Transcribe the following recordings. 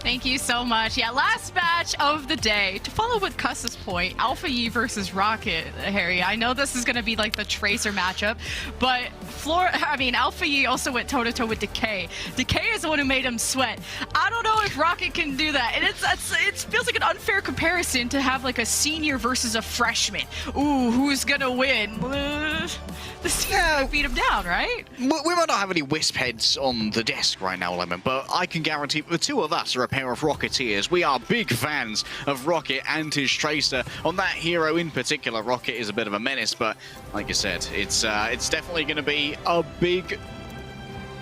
Thank you so much. Yeah, last match of the day. To follow with Cuss's point, Alpha Yi versus Rocket, Harry. I know this is going to be like the Tracer matchup, but Alpha Yi also went toe-to-toe with Decay. Decay is the one who made him sweat. I don't know if Rocket can do that. And it feels like an unfair comparison to have like a senior versus a freshman. Ooh, who's going to win? The senior beat him down, right? We might not have any Wisp heads on the desk right now, Lemon, but I can guarantee the two of us are a pair of Rocketeers. We are big fans of Rocket and his Tracer. On that hero in particular, Rocket is a bit of a menace, but like you said, it's definitely going to be a big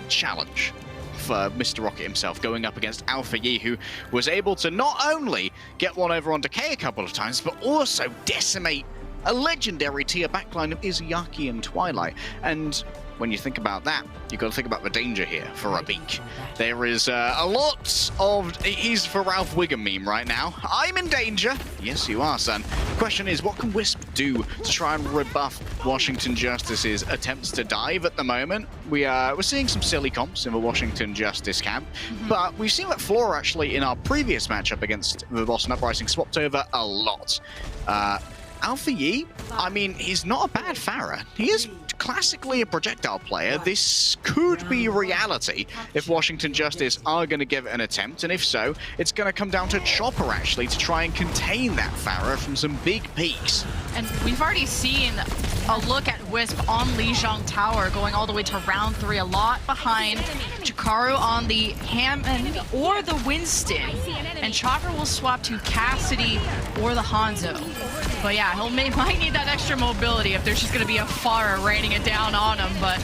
challenge for Mr. Rocket himself, going up against Alpha Yi, who was able to not only get one over on Decay a couple of times, but also decimate a legendary tier backline of Izuyaki and Twilight. And when you think about that, you've got to think about the danger here for a Beak. There is a lot of... He's for Ralph Wiggum meme right now. I'm in danger. Yes, you are, son. The question is, what can Wisp do to try and rebuff Washington Justice's attempts to dive at the moment? We're seeing some silly comps in the Washington Justice camp, but we've seen that Flora actually in our previous matchup against the Boston Uprising swapped over a lot. Alpha Yi, I mean, he's not a bad Pharah. He is classically a projectile player. This could be reality if Washington Justice are going to give it an attempt, and if so, it's going to come down to Chopper, actually, to try and contain that Pharah from some big peaks. And we've already seen a look at Wisp on Lijiang Tower going all the way to round 3, a lot behind Jakaru on the Hammond or the Winston, and Chopper will swap to Cassidy or the Hanzo. But yeah, might need that extra mobility if there's just going to be a Pharah raining it down on him. But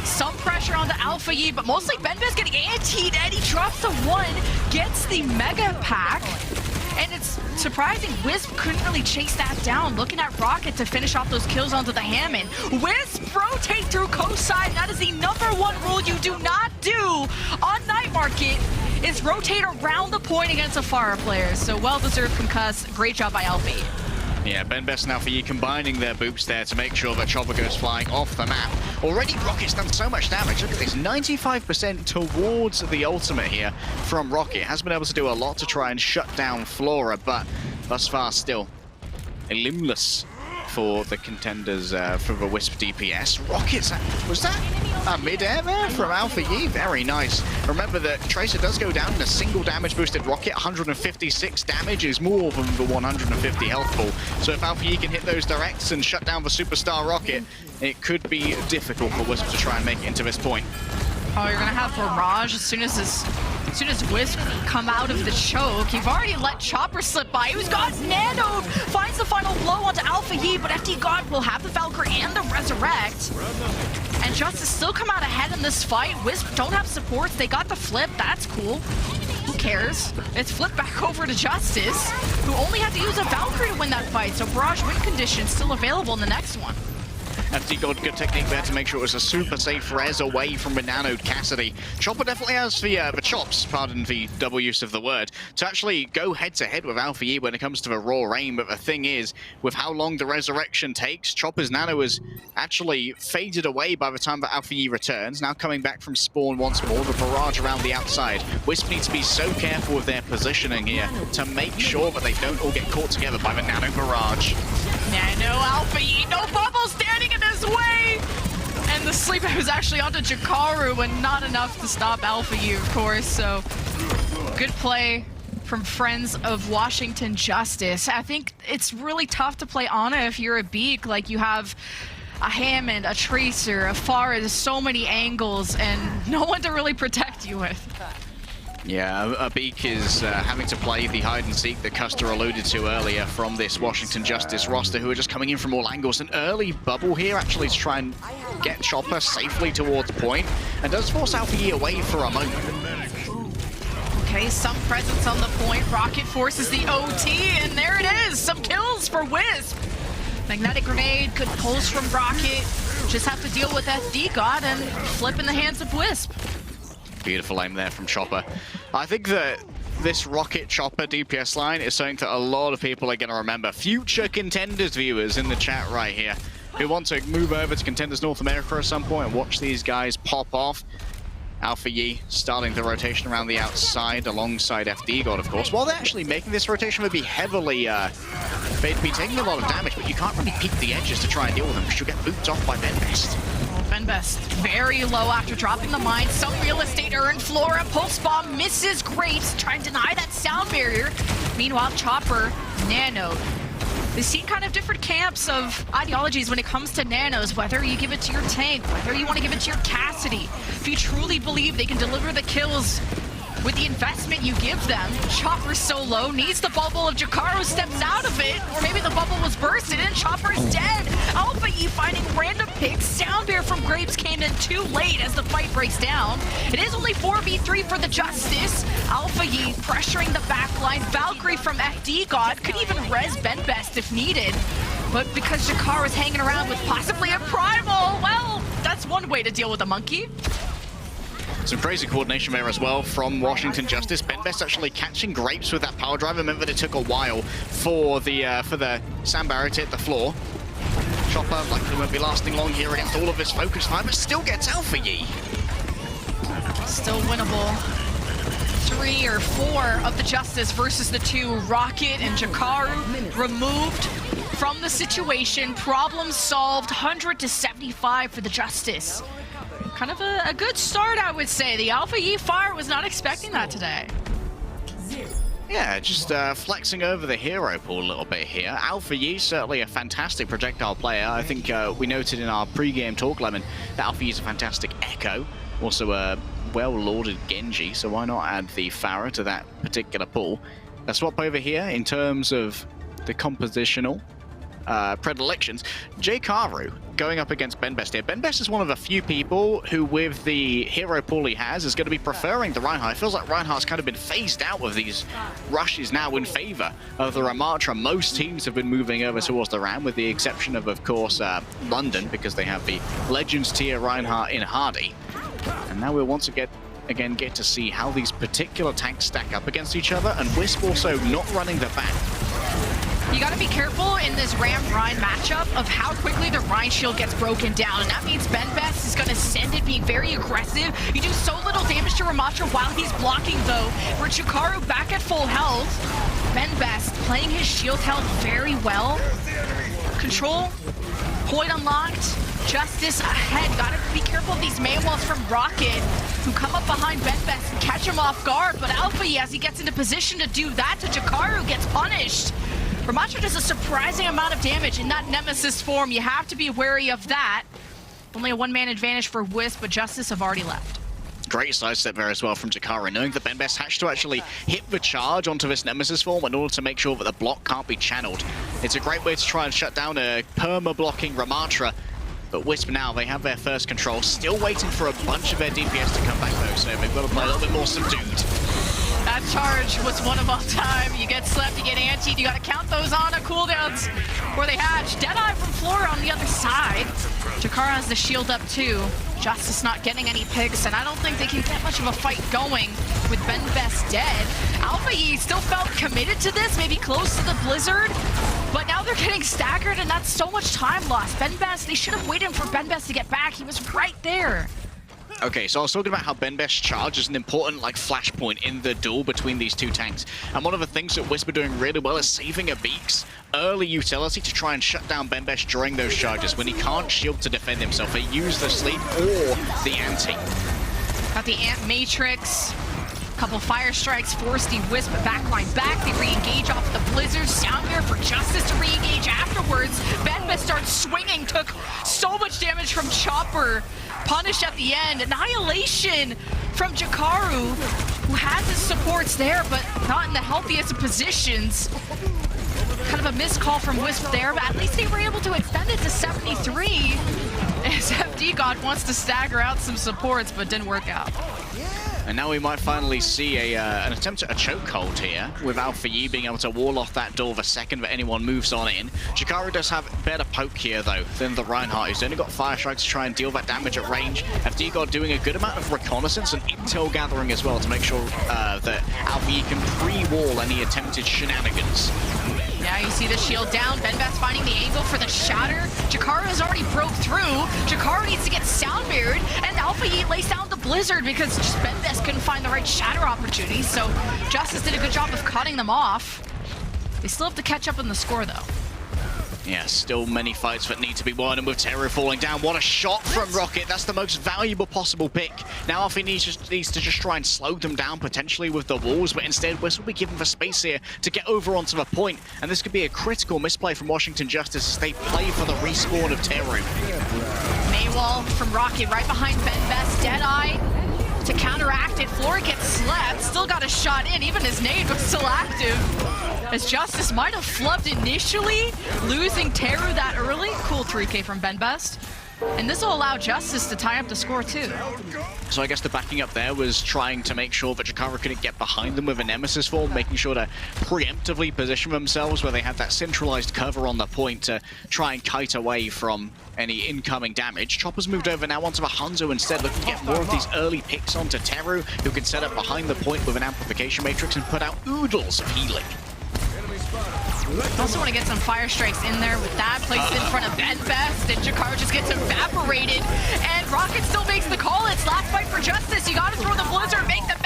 some pressure on the Alpha Yi, but mostly Benbez getting antied, and he drops the 1, gets the Mega Pack. And it's surprising Wisp couldn't really chase that down. Looking at Rocket to finish off those kills onto the Hammond. Wisp rotate through coast side. That is the #1 rule you do not do on Night Market, is rotate around the point against a Pharah player. So well-deserved from Cuss. Great job by Alfie. Yeah, Benbez and Alpha Yi combining their boots there to make sure that Chopper goes flying off the map. Already Rocket's done so much damage. Look at this, 95% towards the ultimate here from Rocket. Has been able to do a lot to try and shut down Flora, but thus far still limbless for the contenders for the Wisp DPS. Rockets, was that a mid-air there from Alpha Yi? Very nice. Remember that Tracer does go down in a single damage boosted Rocket. 156 damage is more than the 150 health pool. So if Alpha Yi can hit those directs and shut down the Superstar Rocket, it could be difficult for Wisp to try and make it into this point. Oh, you're gonna have Barrage as soon as Wisp come out of the choke. You've already let Chopper slip by. Who's got nanoed, finds the final blow onto Alpha Yi, but FD God will have the Valkyrie and the Resurrect. And Justice still come out ahead in this fight. Wisp don't have supports. They got the flip. That's cool. Who cares? It's flipped back over to Justice, who only had to use a Valkyrie to win that fight. So Barrage win condition still available in the next one. FD God, good technique there to make sure it was a super safe res away from the nanoed Cassidy. Chopper definitely has the chops, pardon the double use of the word, to actually go head-to-head with Alpha Yi when it comes to the raw aim. But the thing is, with how long the resurrection takes, Chopper's nano is actually faded away by the time that Alpha Yi returns. Now coming back from spawn once more, the barrage around the outside. Wisp need to be so careful with their positioning here to make sure that they don't all get caught together by the nano barrage. Nano Alpha Yi, no bubble standing in his way! And the sleep was actually onto Jakaru, and not enough to stop Alpha Yi, of course. So good play from friends of Washington Justice. I think it's really tough to play Ana if you're a Beak. Like, you have a Hammond, a Tracer, a Pharah, there's so many angles, and no one to really protect you with. Yeah, a Beak is having to play the hide-and-seek that Custer alluded to earlier from this Washington Justice roster, who are just coming in from all angles. An early bubble here actually to try and get Chopper safely towards point, and does force Alpha Yi away for a moment. Okay, some presence on the point. Rocket forces the OT, and there it is! Some kills for Wisp! Magnetic Grenade, good pulls from Rocket. Just have to deal with FD God and flip in the hands of Wisp. Beautiful aim there from Chopper. I think that this Rocket Chopper DPS line is something that a lot of people are going to remember. Future Contenders viewers in the chat right here who want to move over to Contenders North America at some point and watch these guys pop off. Alpha Yi starting the rotation around the outside alongside FD God, of course. While they're actually making this rotation, they'd be heavily, they'd be taking a lot of damage, but you can't really peek the edges to try and deal with them because you'll get booped off by Benbest. Benbest very low after dropping the mine. Some real estate earned. Flora pulse bomb misses Grapes, trying to deny that sound barrier. Meanwhile, Chopper, Nano. We've seen kind of different camps of ideologies when it comes to nanos, whether you give it to your tank, whether you want to give it to your Cassidy. If you truly believe they can deliver the kills with the investment you give them, Chopper's so low, needs the bubble. If Jakaro steps out of it, or maybe the bubble was bursted and Chopper's dead. Alpha E finding random picks. Sound Bear from Grapes came in too late as the fight breaks down. It is only 4v3 for the Justice. Alpha E pressuring the backline. Valkyrie from FD God could even res Benbest if needed. But because Jakaro is hanging around with possibly a Primal, well, that's one way to deal with a monkey. Some crazy coordination there as well from Washington Justice. Benbest actually catching Grapes with that power drive. Remember, it took a while for the sand barrier to hit the floor. Chopper likely won't be lasting long here against all of his focus time, but still gets Alpha Yi. Still winnable. 3 or 4 of the Justice versus the 2. Rocket and Jakaro removed from the situation. Problem solved. 100 to 75 for the Justice. Kind of a good start, I would say. The Alpha E Fire was not expecting that today. Yeah, just flexing over the hero pool a little bit here. Alpha Yi, certainly a fantastic projectile player. I think we noted in our pre-game talk, Lemon, that Alpha Yi is a fantastic Echo. Also a well-lauded Genji, so why not add the Pharah to that particular pool? A swap over here in terms of the compositional predilections. Jakaro going up against Benbest here. Benbest is one of a few people who, with the hero pool he has, is going to be preferring the Reinhardt. It feels like Reinhardt's kind of been phased out of these rushes now in favor of the Ramatra. Most teams have been moving over towards the Ram, with the exception of course, London, because they have the Legends tier Reinhardt in Hardy. And now we'll once again get to see how these particular tanks stack up against each other, and Wisp also not running the back. You gotta be careful in this Ram-Rhine matchup of how quickly the Rhine shield gets broken down, and that means Benbest is gonna send it being very aggressive. You do so little damage to Ramatra while he's blocking though. For Jakaro back at full health, Benbest playing his shield health very well. Control, point unlocked, Justice ahead. Gotta be careful of these main walls from Rocket, who come up behind Benbest and catch him off guard, but Alpha, as he gets into position to do that to Jakaro, gets punished. Ramatra does a surprising amount of damage in that Nemesis form. You have to be wary of that. Only a one-man advantage for Wisp, but Justice have already left. Great sidestep there as well from Jakaro, knowing that Benbest has to actually hit the charge onto this Nemesis form in order to make sure that the block can't be channeled. It's a great way to try and shut down a perma-blocking Ramatra. But Wisp now, they have their first control. Still waiting for a bunch of their DPS to come back though, so they've got to play a little bit more subdued. That charge was one of all time. You get slept, you get antied, you gotta count those on cooldowns where they hatch. Deadeye from Flora on the other side. Jakaro has the shield up too. Justice not getting any picks, and I don't think they can get much of a fight going with Benbest dead. Alpha E still felt committed to this, maybe close to the Blizzard, but now they're getting staggered, and that's so much time lost. Benbest, they should have waited for Benbest to get back. He was right there. Okay, so I was talking about how Benbest's charge is an important flashpoint in the duel between these two tanks. And one of the things that Wisp are doing really well is saving a Beak's early utility to try and shut down Benbest during those charges. When he can't shield to defend himself, they use the sleep or the anti. Got the Ant Matrix. Couple fire strikes force the Wisp backline back. They re-engage off the Blizzard. Sound here for Justice to re-engage afterwards. Benbest starts swinging, took so much damage from Chopper. Punished at the end. Annihilation from Jakaro, who has his supports there, but not in the healthiest of positions. Kind of a missed call from Wisp there, but at least they were able to extend it to 73. As FD God wants to stagger out some supports, but didn't work out. And now we might finally see an attempt at a chokehold here, with Alpha Yi being able to wall off that door the second that anyone moves on in. Jakaro does have better poke here, though, than the Reinhardt, who's only got fire strikes to try and deal that damage at range. FD God doing a good amount of reconnaissance and intel gathering as well to make sure that Alpha Yi can pre-wall any attempted shenanigans. Now you see the shield down. Benbest finding the angle for the shatter. Jakaro has already broke through. Jakaro needs to get sound mirrored, and Alpha Yi lays down the Blizzard because just Benbest couldn't find the right shatter opportunity, so Justice did a good job of cutting them off. They still have to catch up in the score, though. Yeah, still many fights that need to be won, and with Teru falling down, what a shot from Rocket. That's the most valuable possible pick. Now Alfie needs to just try and slow them down potentially with the walls, but instead Wisp will be given the space here to get over onto the point, and this could be a critical misplay from Washington Justice as they play for the respawn of Teru. Maywall from Rocket right behind Benbest. Deadeye to counteract it. Floor gets slapped, still got a shot in, even his nade was still active. As Justice might have flubbed initially, losing Teru that early. Cool 3K from Benbest. And this will allow Justice to tie up the score too. So I guess the backing up there was trying to make sure that Jakara couldn't get behind them with a Nemesis form, making sure to preemptively position themselves where they had that centralized cover on the point to try and kite away from any incoming damage. Chopper's moved over now onto the Hanzo instead, looking to get more of these early picks onto Teru, who can set up behind the point with an amplification matrix and put out oodles of healing. Also want to get some fire strikes in there with that placed in front of Benbest, and Jakara just gets evaporated. And Rocket still makes the call. It's last fight for Justice. You got to throw the Blizzard, make the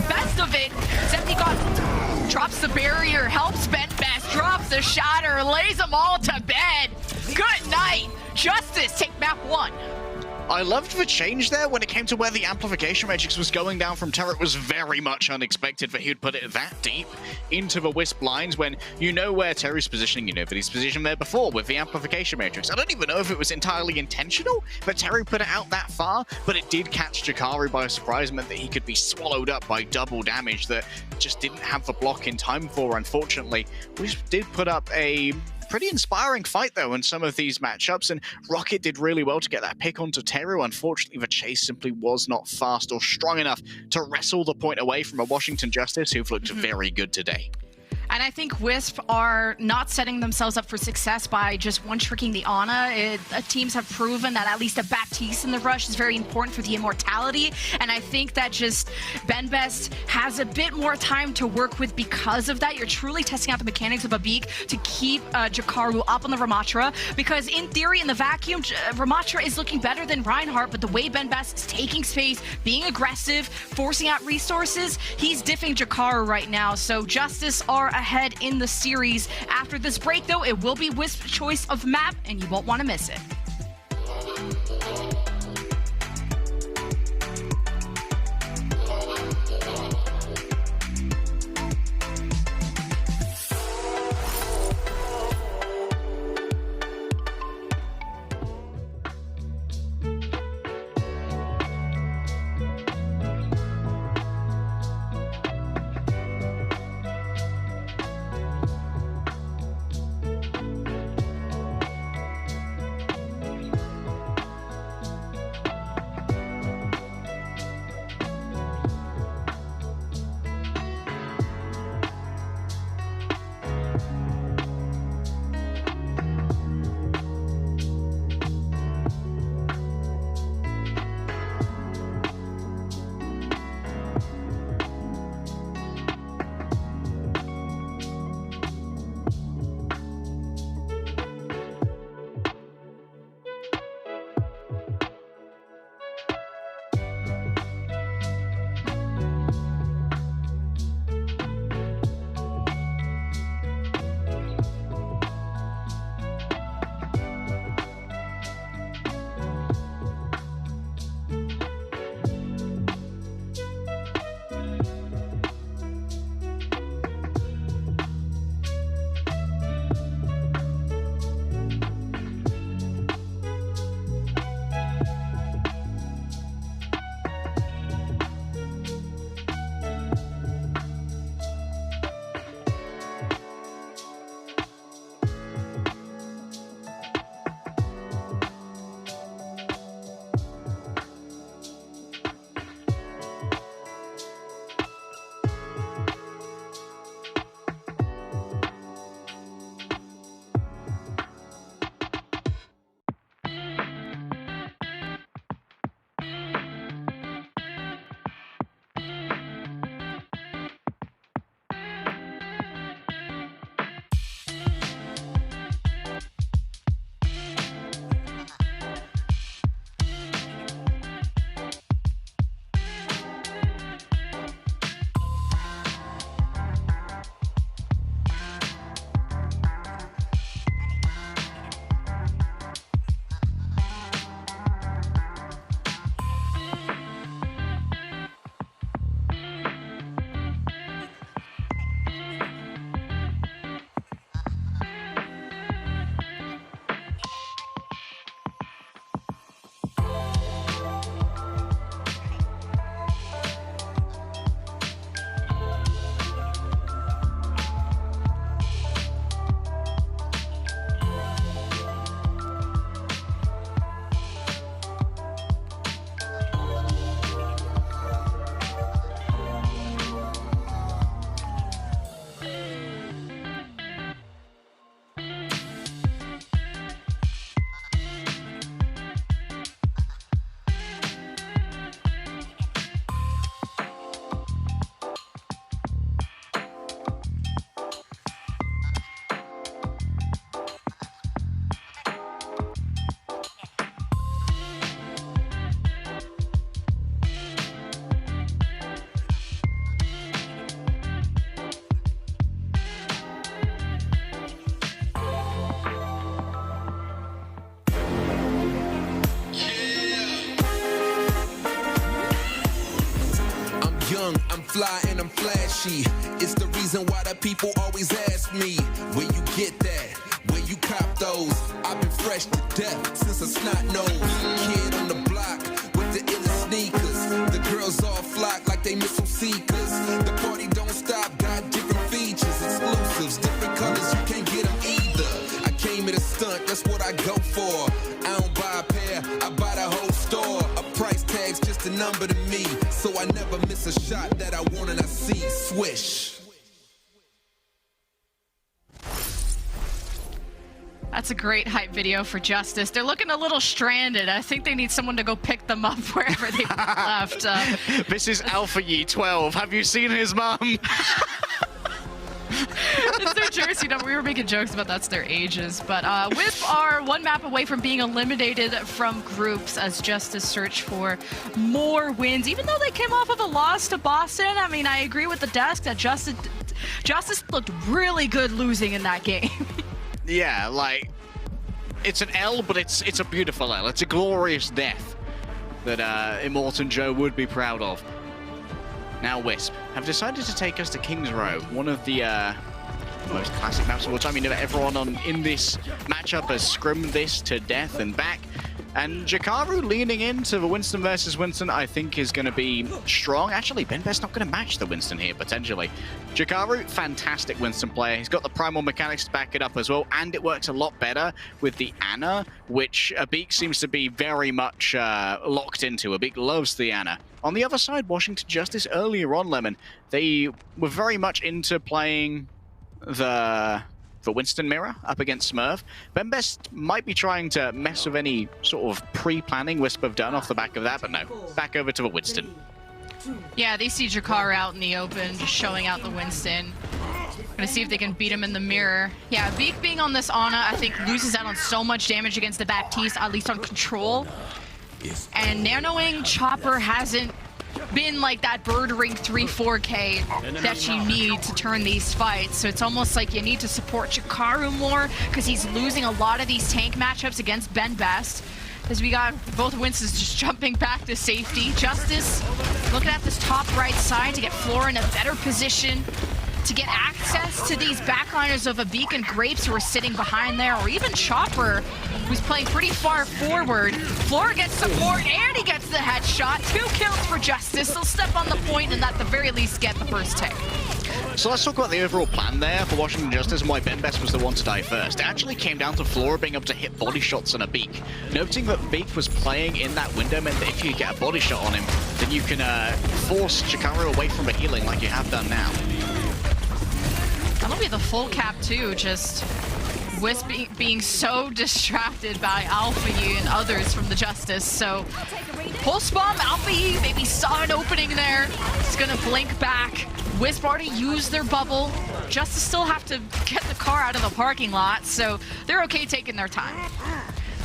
best of it. Zemnigot drops the barrier, helps Benbest, drops the shatter, lays them all to bed. Good night. Justice take map 1. I loved the change there when it came to where the amplification matrix was going down from Teru. It was very much unexpected that he would put it that deep into the Wisp lines when you know where Teru's positioning, you know that he's positioned there before with the amplification matrix. I don't even know if it was entirely intentional that Teru put it out that far, but it did catch Jakari by surprise, meant that he could be swallowed up by double damage that just didn't have the block in time for, unfortunately. Wisp did put up a pretty inspiring fight, though, in some of these matchups, and Rocket did really well to get that pick onto Teru. Unfortunately, the chase simply was not fast or strong enough to wrestle the point away from a Washington Justice who've looked very good today. And I think Wisp are not setting themselves up for success by just one-tricking the Ana. Teams have proven that at least a Baptiste in the rush is very important for the immortality. And I think that just Benbest has a bit more time to work with because of that. You're truly testing out the mechanics of a Beak to keep Jakaru up on the Ramatra. Because in theory, in the vacuum, Ramatra is looking better than Reinhardt, but the way Benbest is taking space, being aggressive, forcing out resources, he's diffing Jakaru right now. So Justice are ahead in the series. After this break, though, it will be Wisp's choice of map, and you won't want to miss it. fly and I'm flashy. It's the reason why the people always ask me, where you get that? Where you cop those? I've been fresh to death since a snot-nosed kid on the block with the illest sneakers. The girls all flock like they missile seekers. The party don't stop, got different features, exclusives, different colors, you can't get them either. I came here to stunt, that's what I go for. I don't buy a pair, I buy the whole store. A price tag's just a number to me, so I never miss a shot that I want and I see. Swish. That's a great hype video for Justice. They're looking a little stranded. I think they need someone to go pick them up wherever they left. This is Alpha Yi 12. Have you seen his mum? It's their jersey number. We were making jokes about that's their ages. But WISP are one map away from being eliminated from groups as Justice search for more wins. Even though they came off of a loss to Boston, I mean, I agree with the desk that Justice looked really good losing in that game. Yeah, like, it's an L, but it's a beautiful L. It's a glorious death that Immortan Joe would be proud of. Now WISP have decided to take us to King's Row, one of the most classic maps of all time. You know, everyone in this matchup has scrimmed this to death and back. And Jakaru leaning into the Winston versus Winston, I think, is going to be strong. Actually, Benbest's not going to match the Winston here, potentially. Jakaru, fantastic Winston player. He's got the primal mechanics to back it up as well, and it works a lot better with the Ana, which Abik seems to be very much locked into. Abik loves the Ana. On the other side, Washington Justice, earlier on, Lemon, they were very much into playing the Winston mirror up against Smurf. Benbest might be trying to mess with any sort of pre-planning WISP have done off the back of that, but no. Back over to the Winston. Yeah, they see Jakar out in the open, just showing out the Winston. Gonna see if they can beat him in the mirror. Yeah, Beak being on this Ana, I think, loses out on so much damage against the Baptiste, at least on control. And nanoing Chopper hasn't been like that birdering 3-4K that you need to turn these fights. So it's almost like you need to support Jakaru more because he's losing a lot of these tank matchups against Benbest. As we got both Winstons just jumping back to safety. Justice looking at this top right side to get Flora in a better position to get access to these backliners of Abik and Grapes who are sitting behind there, or even Chopper, who's playing pretty far forward. Flora gets support and he gets the headshot. 2 kills for Justice. They'll step on the point and at the very least get the first take. So let's talk about the overall plan there for Washington Justice and why Benbest was the one to die first. It actually came down to Flora being able to hit body shots on Abik. Noting that Beak was playing in that window meant that if you get a body shot on him, then you can force Jakaru away from the healing like you have done now. That'll be the full cap too, just WISP being so distracted by Alpha Yi and others from the Justice. So pulse bomb, Alpha Yi maybe saw an opening there. It's gonna blink back. WISP already used their bubble. Justice still have to get the car out of the parking lot, so they're okay taking their time.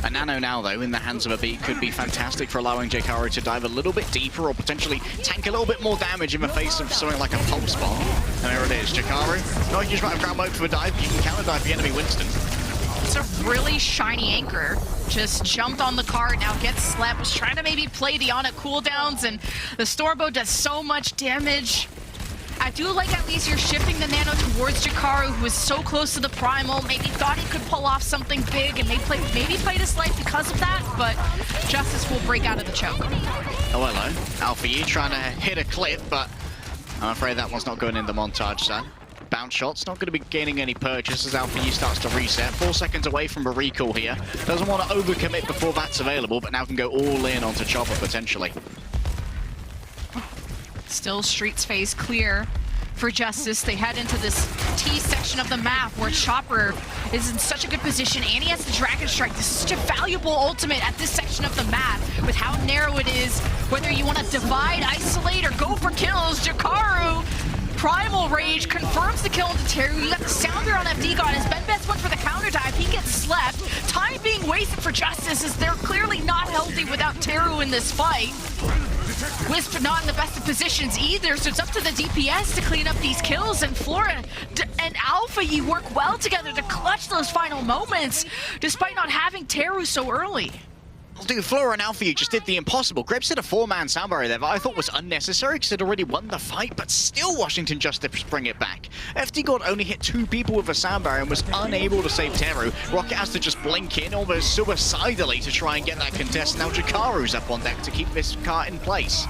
A nano now, though, in the hands of a beat could be fantastic for allowing Jakaru to dive a little bit deeper or potentially tank a little bit more damage in the face of something like a pulse bomb. And there it is, Jakaru. Not a huge amount of ground mode for a dive, but you can counter dive the enemy Winston. It's a really shiny anchor. Just jumped on the cart, now gets slept. Was trying to maybe play the Ana cooldowns, and the Stormbow does so much damage. I do like at least you're shifting the nano towards Jakaru, who is so close to the primal. Maybe thought he could pull off something big and maybe played his life because of that, but Justice will break out of the choke. Oh, hello. Alpha Yi trying to hit a clip, but I'm afraid that one's not going in the montage, son. Bounce shot's not going to be gaining any purchase as Alpha Yi starts to reset. 4 seconds away from a recall here. Doesn't want to overcommit before that's available, but now can go all in onto Chopper potentially. Still Streets phase clear for Justice. They head into this T section of the map where Chopper is in such a good position and he has the Dragon Strike. This is such a valuable ultimate at this section of the map with how narrow it is. Whether you want to divide, isolate, or go for kills, Jakaru, Primal Rage confirms the kill into Teru. You got the Sounder on FD God as Benbest went for the counter dive. He gets slept. Time being wasted for Justice as they're clearly not healthy without Teru in this fight. WISP not in the best of positions either, so it's up to the DPS to clean up these kills, and Flora and Alpha Yi work well together to clutch those final moments, despite not having Teru so early. Dude, Flora and Alfie just did the impossible. Grips did a 4-man sound barrier there that I thought was unnecessary because they'd already won the fight, but still Washington Justice bring it back. FD God only hit 2 people with a sound barrier and was unable to save Teru. Rocket has to just blink in almost suicidally to try and get that contest. Now Jakaru's up on deck to keep this car in place.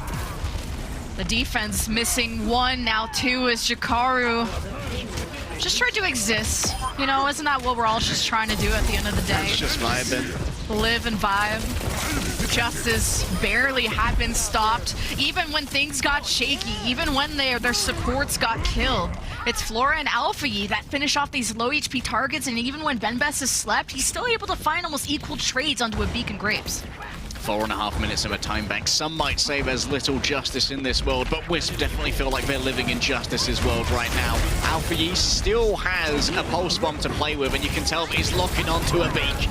The defense missing 1, now 2 is Jakaru. Just trying to exist. You know, isn't that what we're all just trying to do at the end of the day? It's just vibing. Live and vibe. Justice barely had been stopped, even when things got shaky, even when their supports got killed. It's Flora and Alfie that finish off these low HP targets, and even when Benbest has slept, he's still able to find almost equal trades onto a Beacon Grapes. 4.5 minutes of a time bank. Some might say there's little justice in this world, but Wisp definitely feel like they're living in Justice's world right now. Alpha Yi still has a pulse bomb to play with, and you can tell that he's locking onto a beak.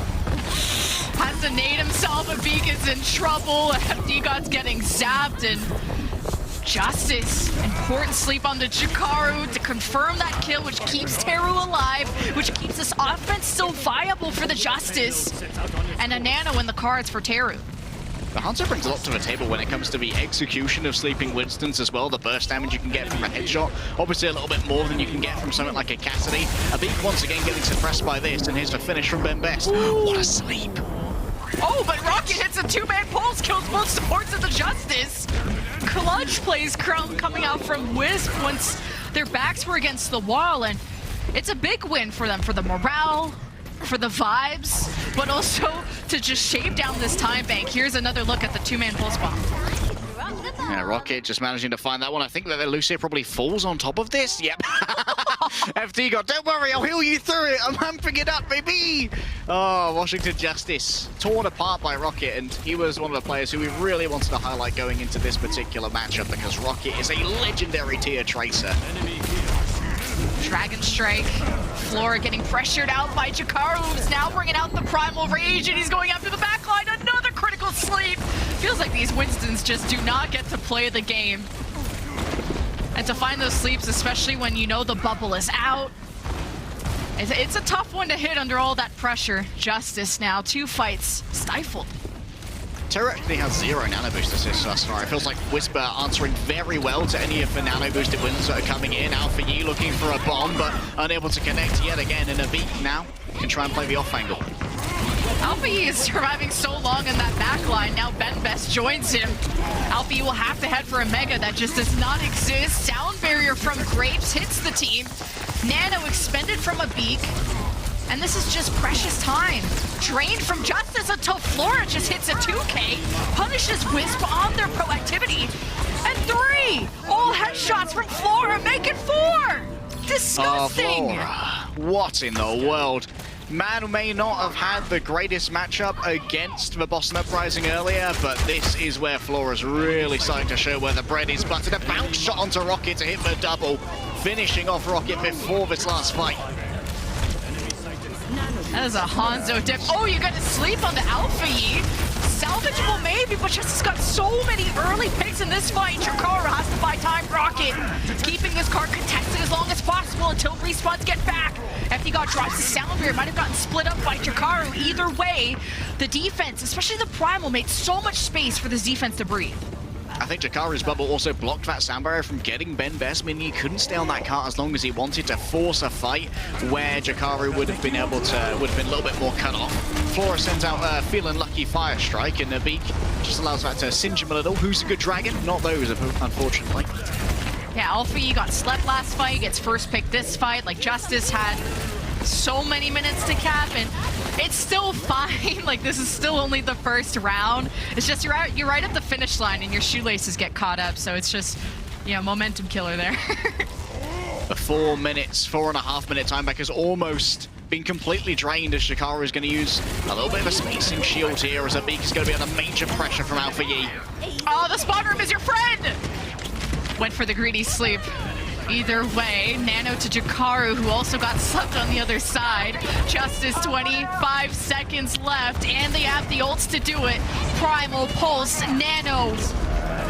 Has to nade himself, a beak is in trouble. D-God's getting zapped, and Justice. Important sleep on the Jakaru to confirm that kill, which keeps Teru alive, which keeps this offense still viable for the Justice. And a nano in the cards for Teru. The Hunter brings a lot to the table when it comes to the execution of sleeping Winstons as well. The burst damage you can get from a headshot, obviously a little bit more than you can get from something like a Cassidy. A beak once again getting suppressed by this, and here's the finish from Benbest. What a sleep. Oh, but Rocket hits a 2-man pulse, kills both supports of the Justice. Clutch plays coming out from Wisp once their backs were against the wall, and it's a big win for them, for the morale, for the vibes, but also to just shave down this time bank. Here's another look at the 2-man pulse bomb. Yeah, Rocket just managing to find that one. I think that Lucia probably falls on top of this. Yep. FD God, don't worry, I'll heal you through it. I'm ramping it up, baby. Oh, Washington Justice torn apart by Rocket, and he was one of the players who we really wanted to highlight going into this particular matchup because Rocket is a legendary tier tracer. Dragon Strike. Flora getting pressured out by Jakaru, who's now bringing out the Primal Rage, and he's going after the backline. Another critical sleep. Feels like these Winstons just do not get to play the game. And to find those sleeps, especially when you know the bubble is out, it's a tough one to hit under all that pressure. Justice now, 2 fights stifled. Teru actually has 0 nano boost assists thus far. It feels like Whisper answering very well to any of the nano boosted wins that are coming in. Alpha Yi looking for a bomb, but unable to connect yet again, in a beat now can try and play the off angle. Alpha Yi is surviving so long in that backline. Now Benbest joins him. Alpha Yi will have to head for a mega that just does not exist. Sound barrier from Grapes hits the team. Nano expended from a beak. And this is just precious time. Drained from Justice until Flora just hits a 2K. Punishes Wisp on their proactivity. And 3! All headshots from Flora, make it 4! Disgusting! Oh, what in the world? Man may not have had the greatest matchup against the Boston Uprising earlier, but this is where Flora's really starting to show where the bread is buttered. A bounce shot onto Rocket to hit the double, finishing off Rocket before this last fight. That is a Hanzo dip. Oh, you got to sleep on the Alpha Yi. Salvageable maybe, but Justice got so many early picks in this fight. Jakaru has to buy time. Rocket keeping this card contested as long as possible until respawns get back. FD God drops the sound barrier. Might have gotten split up by Jakaru. Either way, the defense, especially the Primal, made so much space for this defense to breathe. I think Jakaru's bubble also blocked that sound barrier from getting Benbest, meaning he couldn't stay on that cart as long as he wanted to force a fight where Jakaru would have been a little bit more cut off. Flora sends out a feeling lucky fire strike, and the beak just allows that to singe him a little. Who's a good dragon? Not those, unfortunately. Yeah, Alpha Yi got slept last fight, gets first pick this fight. Like, Justice had so many minutes to cap, and it's still fine. Like, this is still only the first round. It's just you're right at the finish line and your shoelaces get caught up, so it's just, you know, momentum killer there. The 4.5 minute time back has almost been completely drained as Jakaru is going to use a little bit of a spacing shield here as a beak is going to be under major pressure from Alpha Yi. Oh, the spawn room is your friend! Went for the greedy sleep. Either way, Nano to Jakaru, who also got slept on the other side. Justice, 25 seconds left, and they have the ults to do it. Primal, Pulse, Nano.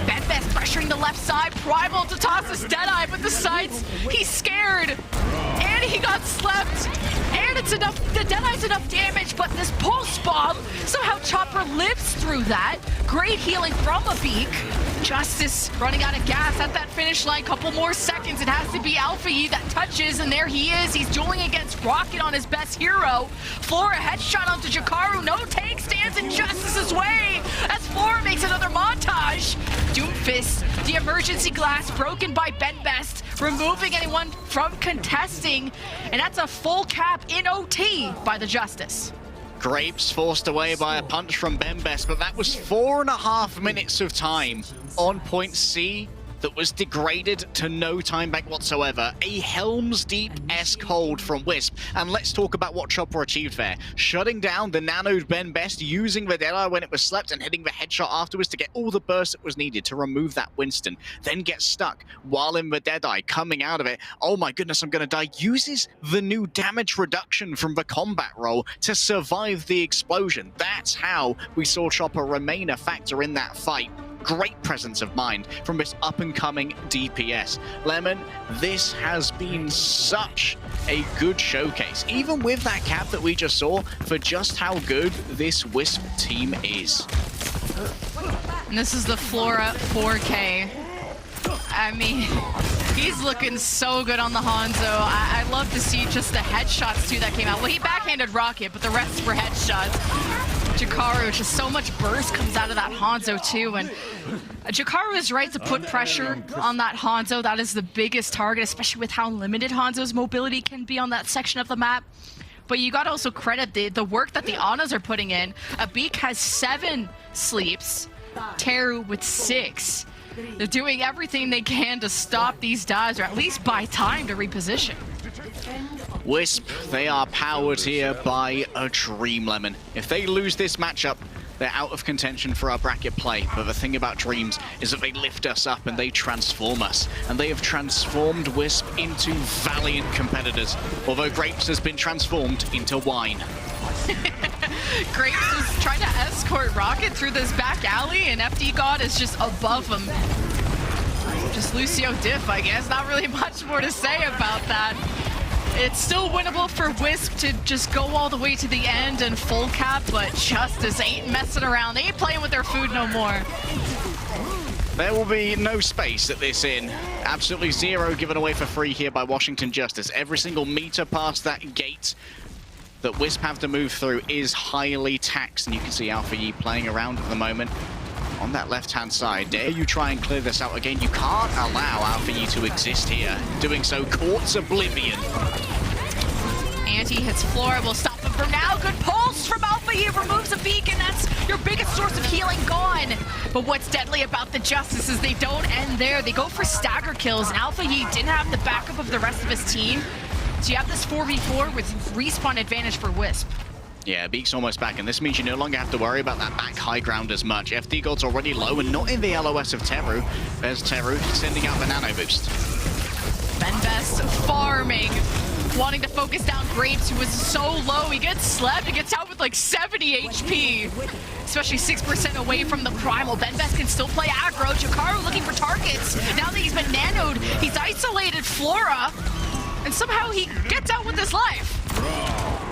Benbest pressuring the left side. Primal to toss his Deadeye, but the sides, he's scared. And he got slept. And it's enough, the Deadeye's enough damage, but this pulse bomb, somehow Chopper lives through that. Great healing from a Beak. Justice running out of gas at that finish line. Couple more seconds. It has to be Alpha Yi that touches, and there he is. He's dueling against Rocket on his best hero. Flora headshot onto Jakaru. No take, stands in Justice's way as Flora makes another montage. Doomfist, the emergency glass broken by Benbest, removing anyone from contesting, and that's a full cap in OT by the Justice. Grapes forced away by a punch from Benbest, but that was 4.5 minutes of time on point C that was degraded to no time back whatsoever. A Helm's Deep-esque hold from WISP. And let's talk about what Chopper achieved there. Shutting down the nanoed Benbest, using the Deadeye when it was slept, and hitting the headshot afterwards to get all the burst that was needed to remove that Winston. Then get stuck while in the Deadeye, coming out of it. Oh my goodness, I'm gonna die. Uses the new damage reduction from the combat role to survive the explosion. That's how we saw Chopper remain a factor in that fight. Great presence of mind from this up-and-coming DPS. Lemon, this has been such a good showcase, even with that cap that we just saw, for just how good this WISP team is. And this is the Flora 4K. I mean, he's looking so good on the Hanzo. I love to see just the headshots, too, that came out. Well, he backhanded Rocket, but the rest were headshots. Jakaru, just so much burst comes out of that Hanzo too, and Jakaru is right to put pressure on that Hanzo. That is the biggest target, especially with how limited Hanzo's mobility can be on that section of the map. But you gotta also credit the work that the Anas are putting in. Abik has 7 sleeps, Teru with 6. They're doing everything they can to stop these dives, or at least buy time to reposition. WISP, they are powered here by a Dream, Lemon. If they lose this matchup, they're out of contention for our bracket play. But the thing about Dreams is that they lift us up and they transform us. And they have transformed WISP into valiant competitors. Although Grapes has been transformed into wine. Grapes is trying to escort Rocket through this back alley, and FD God is just above him. Just Lucio Diff, I guess. Not really much more to say about that. It's still winnable for WISP to just go all the way to the end and full cap, but Justice ain't messing around. They ain't playing with their food no more. There will be no space at this inn. Absolutely zero given away for free here by Washington Justice. Every single meter past that gate that WISP have to move through is highly taxed, and you can see Alpha Yi playing around at the moment. On that left-hand side, dare you try and clear this out again? You can't allow Alpha Yi to exist here. Doing so courts oblivion. Anti hits Flora, will stop him for now. Good pulse from Alpha Yi, removes a beacon. That's your biggest source of healing gone. But what's deadly about the Justice is they don't end there. They go for stagger kills, and Alpha Yi didn't have the backup of the rest of his team. So you have this 4v4 with respawn advantage for WISP. Yeah, Beak's almost back, and this means you no longer have to worry about that back high ground as much. FD God's already low and not in the LOS of Teru. There's Teru sending out the nano boost. Benbest farming, wanting to focus down Grapes, who was so low. He gets slept, he gets out with like 70 HP. Especially 6% away from the Primal. Benbest can still play aggro. Jakaru looking for targets. Now that he's been nanoed, he's isolated Flora, and somehow he gets out with his life.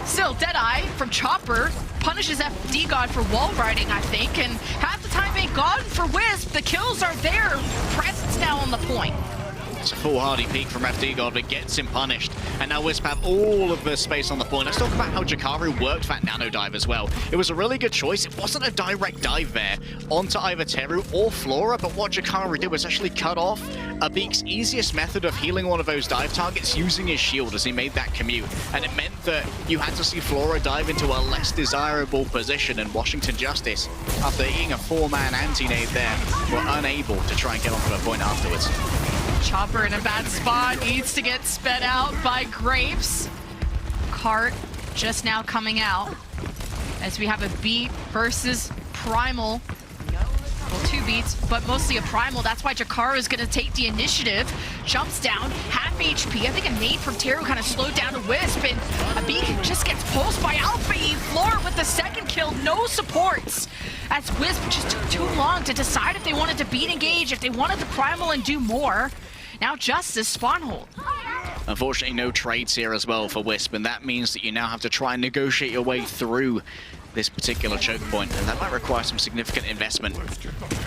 Still, Deadeye from Chopper punishes FD God for wall riding, I think, and half the time ain't gone for WISP. The kills are there. Presence now on the point. It's a foolhardy peek from FD God, but gets him punished. And now WISP have all of the space on the point. Let's talk about how Jakaru worked that nano dive as well. It was a really good choice. It wasn't a direct dive there onto either Teru or Flora, but what Jakaru did was actually cut off Abik's easiest method of healing one of those dive targets using his shield as he made that commute. And it meant that you had to see Flora dive into a less desirable position, and Washington Justice, after eating a 4-man anti-nade there, were unable to try and get onto a point afterwards. Chopper in a bad spot, needs to get sped out by Grapes. Cart just now coming out as we have a beat versus Primal. Well, 2 beats, but mostly a Primal. That's why Jakaru is going to take the initiative. Jumps down, half HP. I think a nade from Teru kind of slowed down a WISP, and a beacon just gets pulsed by Alpha Yi. Flora with the second kill, no supports. As WISP just took too long to decide if they wanted to beat engage, if they wanted the Primal and do more. Now Justice spawn hold. Unfortunately, no trades here as well for Wisp, and that means that you now have to try and negotiate your way through this particular choke point, and that might require some significant investment.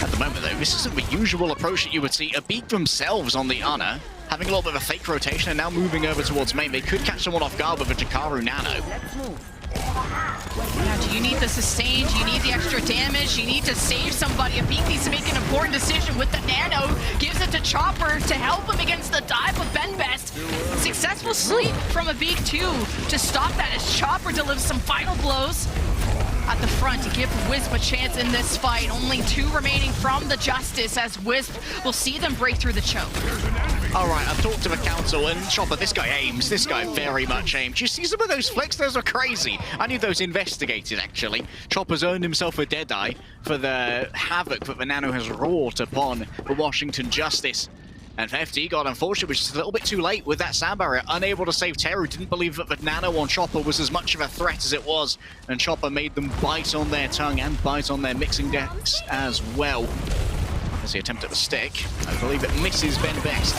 At the moment, though, this isn't the usual approach that you would see. A beak themselves on the Ana, having a little bit of a fake rotation, and now moving over towards main. They could catch someone off guard with a Jakaru Nano. Yeah, do you need the sustain? Do you need the extra damage? You need to save somebody. A beak needs to make an important decision with the Nano. Gives it to Chopper to help him against the dive of BenBest. Successful sleep from a beak too to stop that as Chopper delivers some final blows at the front to give Wisp a chance in this fight. Only 2 remaining from the Justice as Wisp will see them break through the choke. All right, I've talked to the council, and Chopper, this guy aims. This guy very much aims. You see some of those flicks? Those are crazy. I need those investigated, actually. Chopper's earned himself a Deadeye for the havoc that the Nano has wrought upon the Washington Justice. And FD got unfortunate, which is a little bit too late with that sound barrier. Unable to save Teru. Didn't believe that the Nano on Chopper was as much of a threat as it was. And Chopper made them bite on their tongue and bite on their mixing decks as well. As he attempted the stick, I believe it misses BenBest.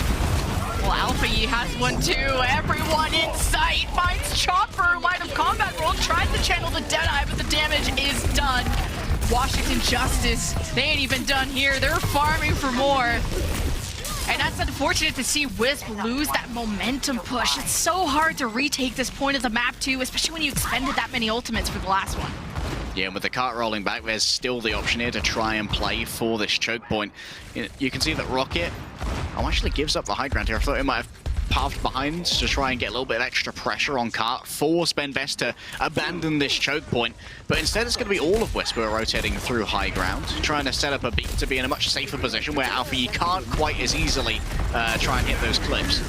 Well, Alfie has one too. Everyone in sight finds Chopper. Line of combat roll, tries to channel the Deadeye, but the damage is done. Washington Justice, they ain't even done here. They're farming for more. And that's unfortunate to see Wisp lose that momentum push. It's so hard to retake this point of the map too, especially when you expended that many ultimates for the last one. Yeah, and with the cart rolling back, there's still the option here to try and play for this choke point. You can see that Rocket actually gives up the high ground here. I thought he might have pathed behind to try and get a little bit of extra pressure on cart, force BenBest to abandon this choke point. But instead, it's going to be all of Wisp who are rotating through high ground, trying to set up a beat to be in a much safer position where Alfie can't quite as easily try and hit those clips.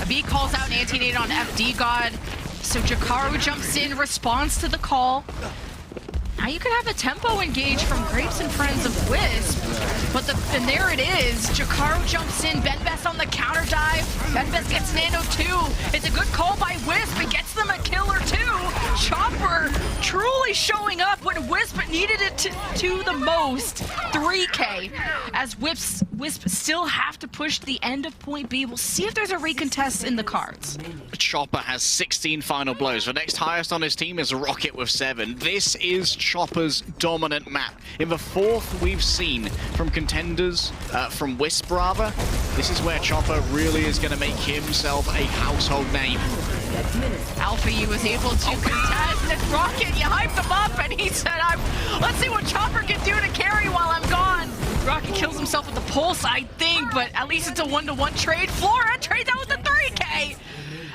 A beat calls out an anti-nade on FD God, so Jakaru jumps in, responds to the call. Now you can have a tempo engage from Grapes and Friends of Wisp, and there it is. Jakaru jumps in, BenBest on the counter dive. BenBest gets Nano too. It's a good call by Wisp. It gets them a kill or 2. Chopper truly showing up when Wisp needed it to the most. 3K as Wisp still have to push the end of point B. We'll see if there's a recontest in the cards. Chopper has 16 final blows. The next highest on his team is Rocket with 7. This is Chopper's dominant map. In the 4th we've seen from contenders, from Wisp rather, this is where Chopper really is going to make himself a household name. Alfie was able to contest, and Rocket, you hyped him up, and he said, let's see what Chopper can do to carry while I'm gone. Rocket kills himself with the pulse, I think, but at least it's a 1-to-1 trade. Flora trades out with the 3K.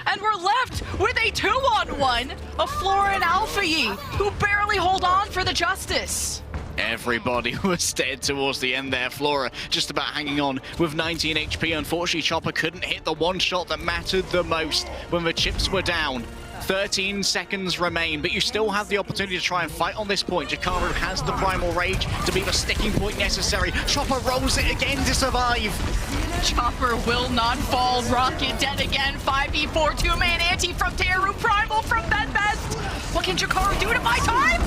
And we're left with a 2-on-1 of Flora and Alfie, who barely hold on for the Justice. Everybody was dead towards the end there. Flora just about hanging on with 19 HP. Unfortunately, Chopper couldn't hit the one shot that mattered the most when the chips were down. 13 seconds remain, but you still have the opportunity to try and fight on this point. Jakaru has the Primal Rage to be the sticking point necessary. Chopper rolls it again to survive. Chopper will not fall. Rocket dead again. 5v4, 2-man anti from Teru. Primal from BenBest. What can Jakaru do to buy time?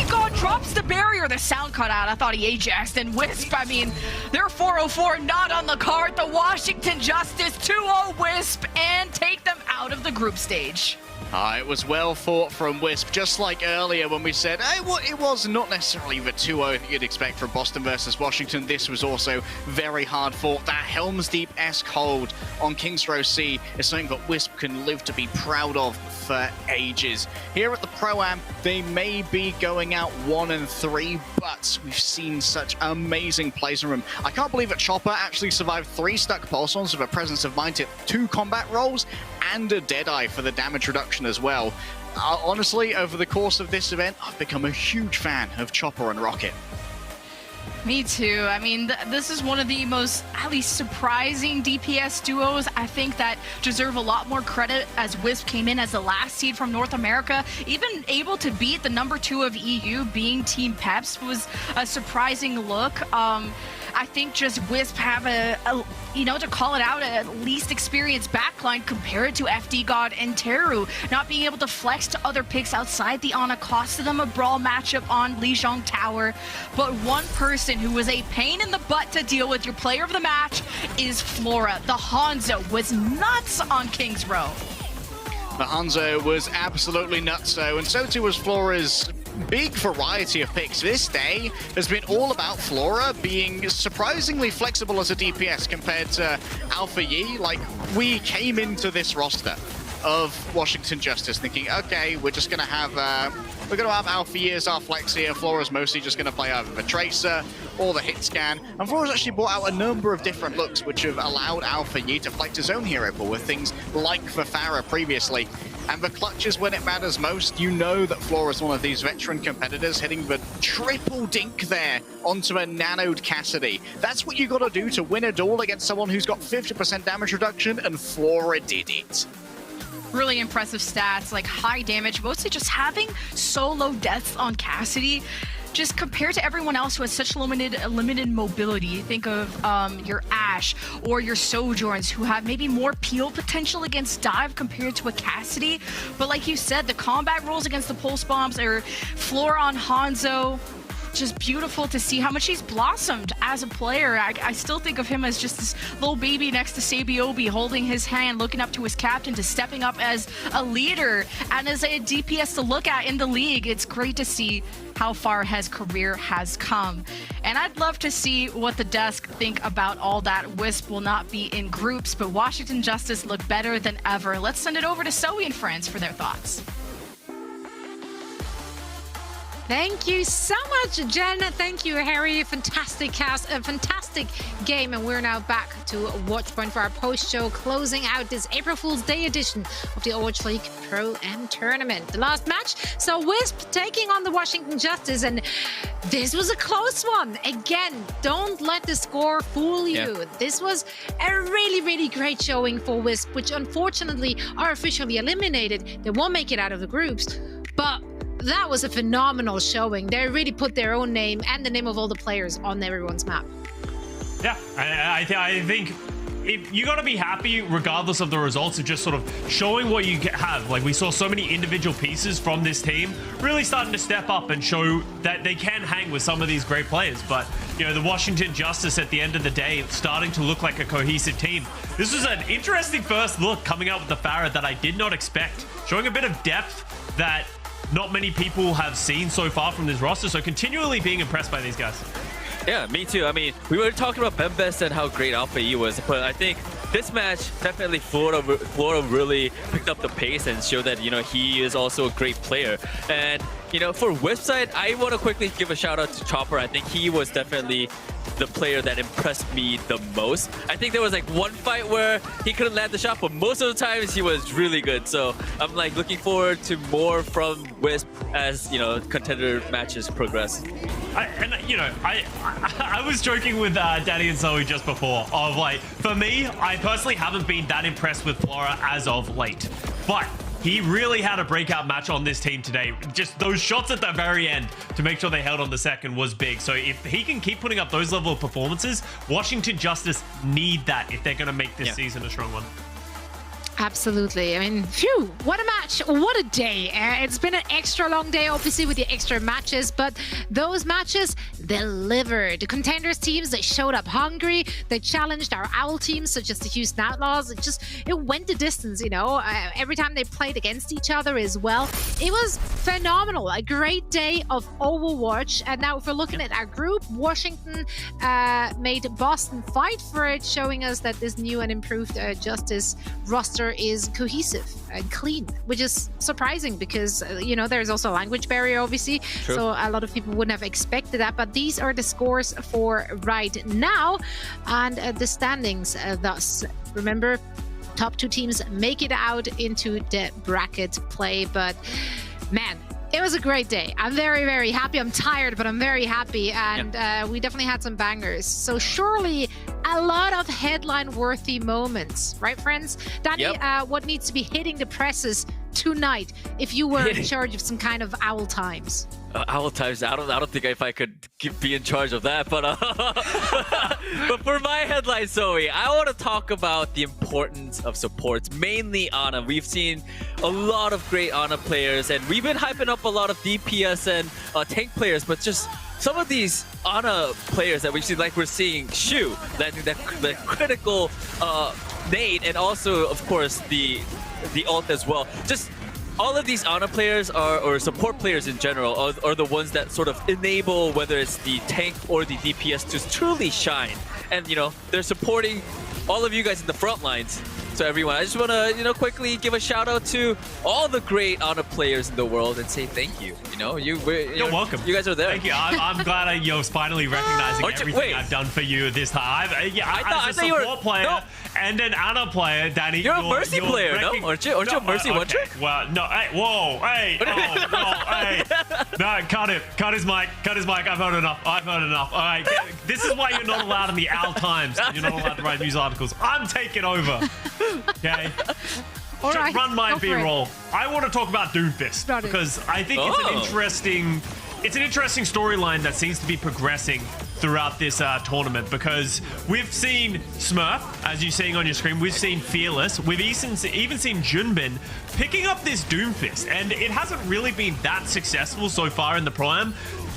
God drops the barrier. The sound cut out. I thought he Ajaxed. And Wisp, I mean, they're 404 not on the card. The Washington Justice 2-0 Wisp and take them out of the group stage. It was well fought from Wisp, just like earlier when we said, hey, it was not necessarily the 2-0 that you'd expect from Boston versus Washington. This was also very hard fought. That Helm's Deep-esque hold on King's Row C is something that Wisp can live to be proud of for ages. Here at the Pro-Am, they may be going out 1-3, but we've seen such amazing plays from him. I can't believe that Chopper actually survived 3 stuck pulse-ons with a presence of mind to 2 combat rolls and a Deadeye for the damage reduction as well. Honestly, over the course of this event, I've become a huge fan of Chopper and Rocket. Me too. I mean, this is one of the most, at least, surprising DPS duos. I think that deserve a lot more credit as Wisp came in as the last seed from North America. Even able to beat the #2 of EU, being Team Peps, was a surprising look. I think just WISP have a you know, to call it out, a least experienced backline compared to FD God and Teru, not being able to flex to other picks outside the Ana costed them a brawl matchup on Lijiang Tower. But one person who was a pain in the butt to deal with, your player of the match, is Flora. The Hanzo was nuts on King's Row. The Hanzo was absolutely nutso, and so too was Flora's big variety of picks. This day has been all about Flora being surprisingly flexible as a DPS compared to Alpha Yi. Like, we came into this roster of Washington Justice thinking, okay, we're just gonna have Alpha Yi as our flex here. Flora's mostly just gonna play either the Tracer or the hit scan. And Flora's actually brought out a number of different looks which have allowed Alpha Yi to flex his own hero pool with things like the Pharah previously. And the clutches when it matters most, you know that Flora's one of these veteran competitors hitting the triple dink there onto a nanoed Cassidy. That's what you gotta do to win a duel against someone who's got 50% damage reduction, and Flora did it. Really impressive stats, like high damage, mostly just having solo deaths on Cassidy. Just compared to everyone else who has such limited mobility, think of your Ashe or your Sojourns who have maybe more peel potential against dive compared to a Cassidy. But like you said, the combat rolls against the pulse bombs or Flora on Hanzo, just beautiful to see how much he's blossomed as a player. I still think of him as just this little baby next to Sabiobi, holding his hand, looking up to his captain, to stepping up as a leader and as a DPS to look at in the league. It's great to see how far his career has come. And I'd love to see what the desk think about all that. WISP will not be in groups, but Washington Justice look better than ever. Let's send it over to Zoe and friends for their thoughts. Thank you so much, Jen. Thank you, Harry. Fantastic cast, a fantastic game. And we're now back to Watchpoint for our post-show, closing out this April Fool's Day edition of the Overwatch League Pro Am Tournament. The last match saw WISP taking on the Washington Justice, and this was a close one. Again, don't let the score fool you. Yeah. This was a really, really great showing for WISP, which unfortunately are officially eliminated. They won't make it out of the groups, but that was a phenomenal showing. They really put their own name and the name of all the players on everyone's map. Yeah, I think you got to be happy regardless of the results of just sort of showing what you have. Like, we saw so many individual pieces from this team really starting to step up and show that they can hang with some of these great players. But, you know, the Washington Justice at the end of the day starting to look like a cohesive team. This was an interesting first look coming out with the Pharah that I did not expect, showing a bit of depth that not many people have seen so far from this roster, so continually being impressed by these guys. Yeah, me too. I mean, we were talking about Bembest and how great Alpha E was, but I think this match, definitely Flora really picked up the pace and showed that, you know, he is also a great player. And, you know, for WISP side, I want to quickly give a shout out to Chopper. I think he was definitely the player that impressed me the most. I think there was like one fight where he couldn't land the shot, but most of the times he was really good. So I'm like looking forward to more from WISP as, you know, contender matches progress. I was joking with Danny and Zoe just before of like, for me, I personally haven't been that impressed with Flora as of late, but he really had a breakout match on this team today. Just those shots at the very end to make sure they held on the second was big. So if he can keep putting up those level of performances, Washington Justice need that if they're going to make this season a strong one. Absolutely. I mean, phew, what a match. What a day. It's been an extra long day, obviously, with the extra matches, but those matches delivered. The contenders teams, they showed up hungry. They challenged our OWL teams, such as the Houston Outlaws. It went the distance, you know, every time they played against each other as well. It was phenomenal. A great day of Overwatch. And now if we're looking at our group, Washington made Boston fight for it, showing us that this new and improved Justice roster is cohesive and clean, which is surprising because, you know, there's also a language barrier, obviously. True. So a lot of people wouldn't have expected that. But these are the scores for right now and the standings thus. Remember, top two teams make it out into the bracket play. But man, it was a great day. I'm very, very happy. I'm tired, but I'm very happy. And we definitely had some bangers. So surely a lot of headline-worthy moments, right, friends? Danny, Yep. what needs to be hitting the presses tonight if you were in charge of some kind of owl times? Owl times. I don't think if I could be in charge of that, but but for my headline, Zoe, I want to talk about the importance of supports, mainly Ana. We've seen a lot of great Ana players, and we've been hyping up a lot of DPS and tank players, but just some of these Ana players that we've seen, like we're seeing Shu, that critical nade, and also, of course, the ult as well. Just all of these Ana players or support players in general are the ones that sort of enable whether it's the tank or the DPS to truly shine. And, you know, they're supporting all of you guys in the front lines. So everyone, I just want to, you know, quickly give a shout out to all the great Ana players in the world and say thank you. You know, you're welcome. You guys are there. Thank you. I'm glad you're finally recognizing everything I've done for you this time. I as thought a you were support player and an Ana player, Danny. You're a Mercy player, no? Aren't you a Mercy one trick? Well, no. Hey, whoa, hey, hey. No, cut it. Cut his mic. Cut his mic. I've heard enough. I've heard enough. All right. This is why you're not allowed in the Owl Times. You're not allowed to write news articles. I'm taking over. Okay. All right, Run my go for it. B-roll. I want to talk about Doomfist Got it. because I think it's an interesting storyline that seems to be progressing throughout this tournament, because we've seen Smurf, as you're seeing on your screen, we've seen Fearless, we've even seen Junbin picking up this Doomfist, and it hasn't really been that successful so far in the Pro-Am.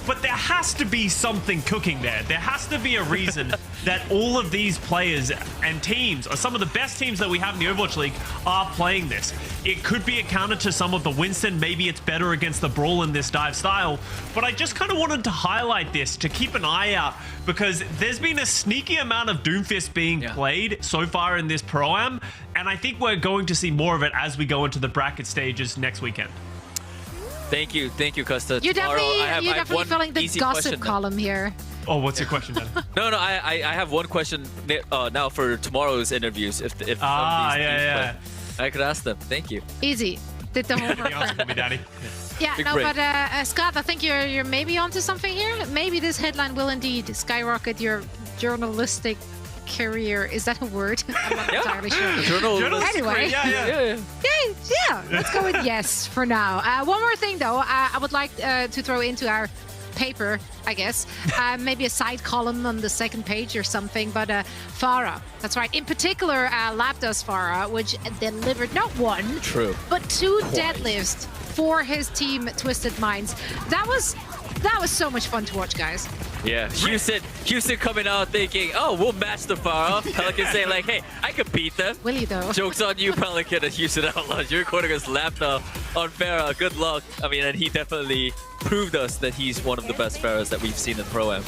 But there has to be something cooking there. There has to be a reason that all of these players and teams, or some of the best teams that we have in the Overwatch League, are playing this. It could be a counter to some of the Winston. Maybe it's better against the Brawl in this dive style. But I just kind of wanted to highlight this to keep an eye out, because there's been a sneaky amount of Doomfist being played so far in this Pro-Am. And I think we're going to see more of it as we go into the bracket stages next weekend. Thank you, Costa. You're Tomorrow, definitely filling the gossip column here. Oh, what's your question, Dan? No, I have one question now for tomorrow's interviews. If some of these teams play. I could ask them. Thank you. Easy. Did the homework. Answer for me, Daddy. Yeah, Big no, break. but Scott, I think you're maybe onto something here. Maybe this headline will indeed skyrocket your journalistic career. Is that a word? I'm not entirely sure. Journalist. Anyway. Yeah. Yeah, let's go with yes for now. One more thing, though, I would like to throw into our paper, I guess. Maybe a side column on the second page or something. But Farah, that's right. In particular, Lapdos Farah, which delivered not one, but two deadlifts for his team, Twisted Minds. That was so much fun to watch, guys. Yeah, Houston coming out thinking, oh, we'll match the Farah. Pelican saying like, hey, I could beat them. Will you, though? Joke's on you, Pelican and Houston Outlaws. You're recording us Lapta on Farah. Good luck. I mean, and he definitely proved us that he's one of the best Farahs that we've seen in Pro-Am.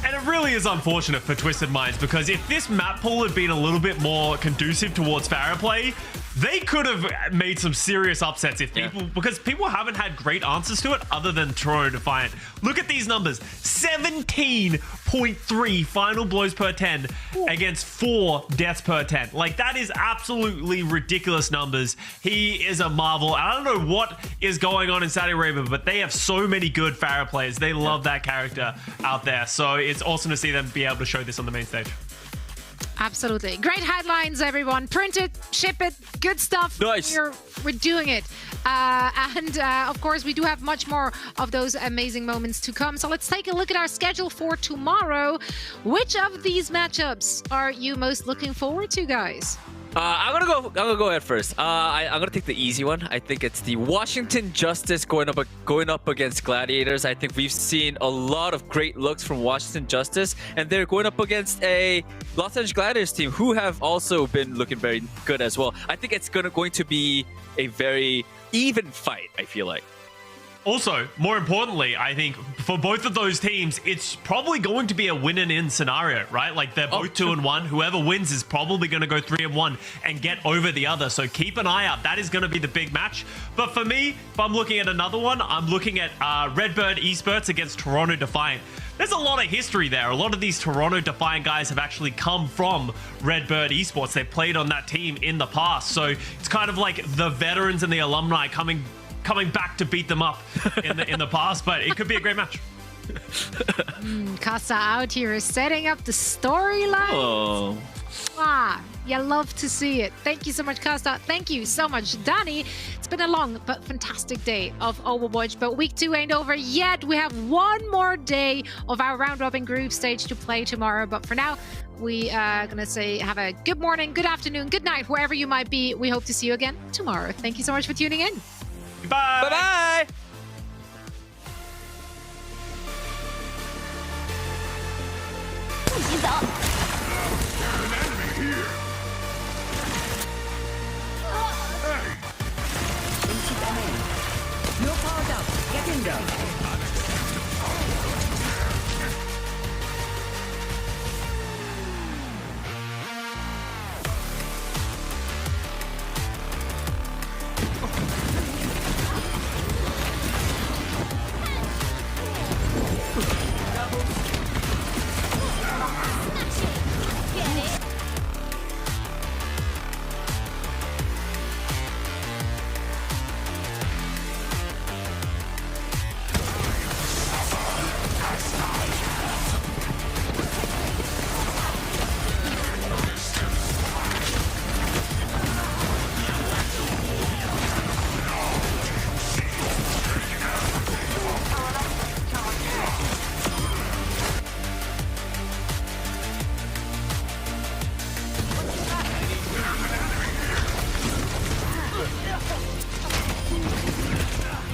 And it really is unfortunate for Twisted Minds, because if this map pool had been a little bit more conducive towards Farah play, they could have made some serious upsets if because people haven't had great answers to it other than Toronto Defiant. Look at these numbers. 17.3 final blows per 10 against 4 deaths per 10. Like, that is absolutely ridiculous numbers. He is a marvel. I don't know what is going on in Saudi Arabia, but they have so many good Farah players. They love that character out there. So it's awesome to see them be able to show this on the main stage. Absolutely. Great headlines, everyone. Print it, ship it, good stuff. Nice. We're doing it. And of course, we do have much more of those amazing moments to come. So let's take a look at our schedule for tomorrow. Which of these matchups are you most looking forward to, guys? I'm gonna go ahead first. I'm gonna take the easy one. I think it's the Washington Justice going up against Gladiators. I think we've seen a lot of great looks from Washington Justice, and they're going up against a Los Angeles Gladiators team who have also been looking very good as well. I think it's going to be a very even fight, I feel like. Also, more importantly, I think for both of those teams, it's probably going to be a win and in scenario, right? Like, they're both 2-1. Whoever wins is probably going to go 3-1 and get over the other. So keep an eye out. That is going to be the big match. But for me, if I'm looking at another one, I'm looking at Redbird Esports against Toronto Defiant. There's a lot of history there. A lot of these Toronto Defiant guys have actually come from Redbird Esports. They played on that team in the past. So it's kind of like the veterans and the alumni coming back to beat them up in the past, but it could be a great match. Casa out here is setting up the storyline. Oh. Ah, you love to see it. Thank you so much, Costa. Thank you so much, Danny. It's been a long but fantastic day of Overwatch, but week 2 ain't over yet. We have one more day of our round-robin group stage to play tomorrow, but for now, we are gonna say have a good morning, good afternoon, good night, wherever you might be. We hope to see you again tomorrow. Thank you so much for tuning in. Bye. Bye-bye. You're powered up. Get in there.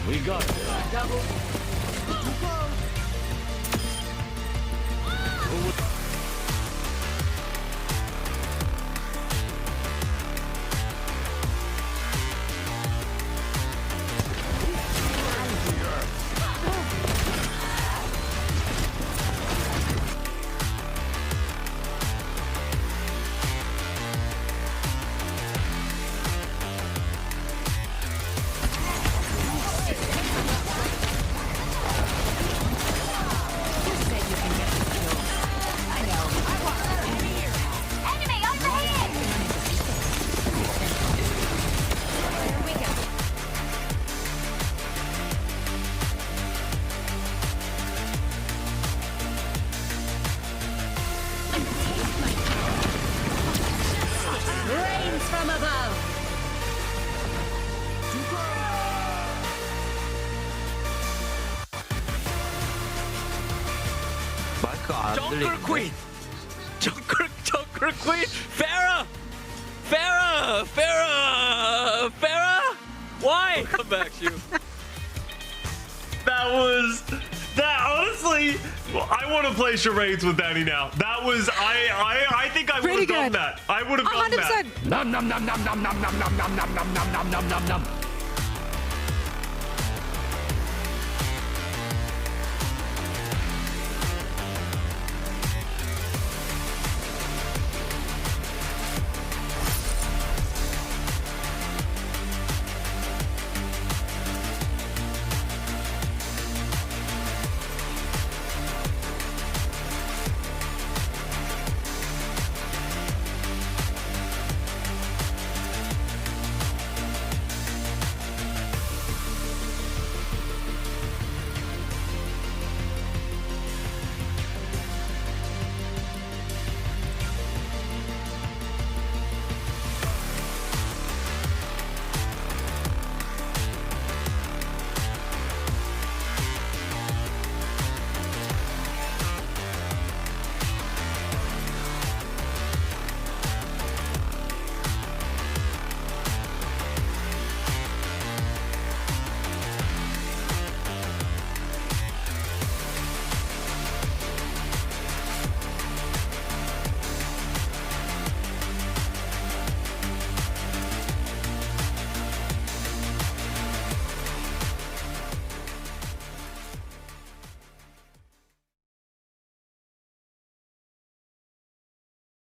We got it. From above. Junker Queen. Junker Queen. Farah. Why? Come back, you. That honestly, I want to play charades with Danny now. That was I think I would have done that. I would have done that. 100%. Nom nom nom nom nom nom nom nom nom nom nom nom nom nom nom.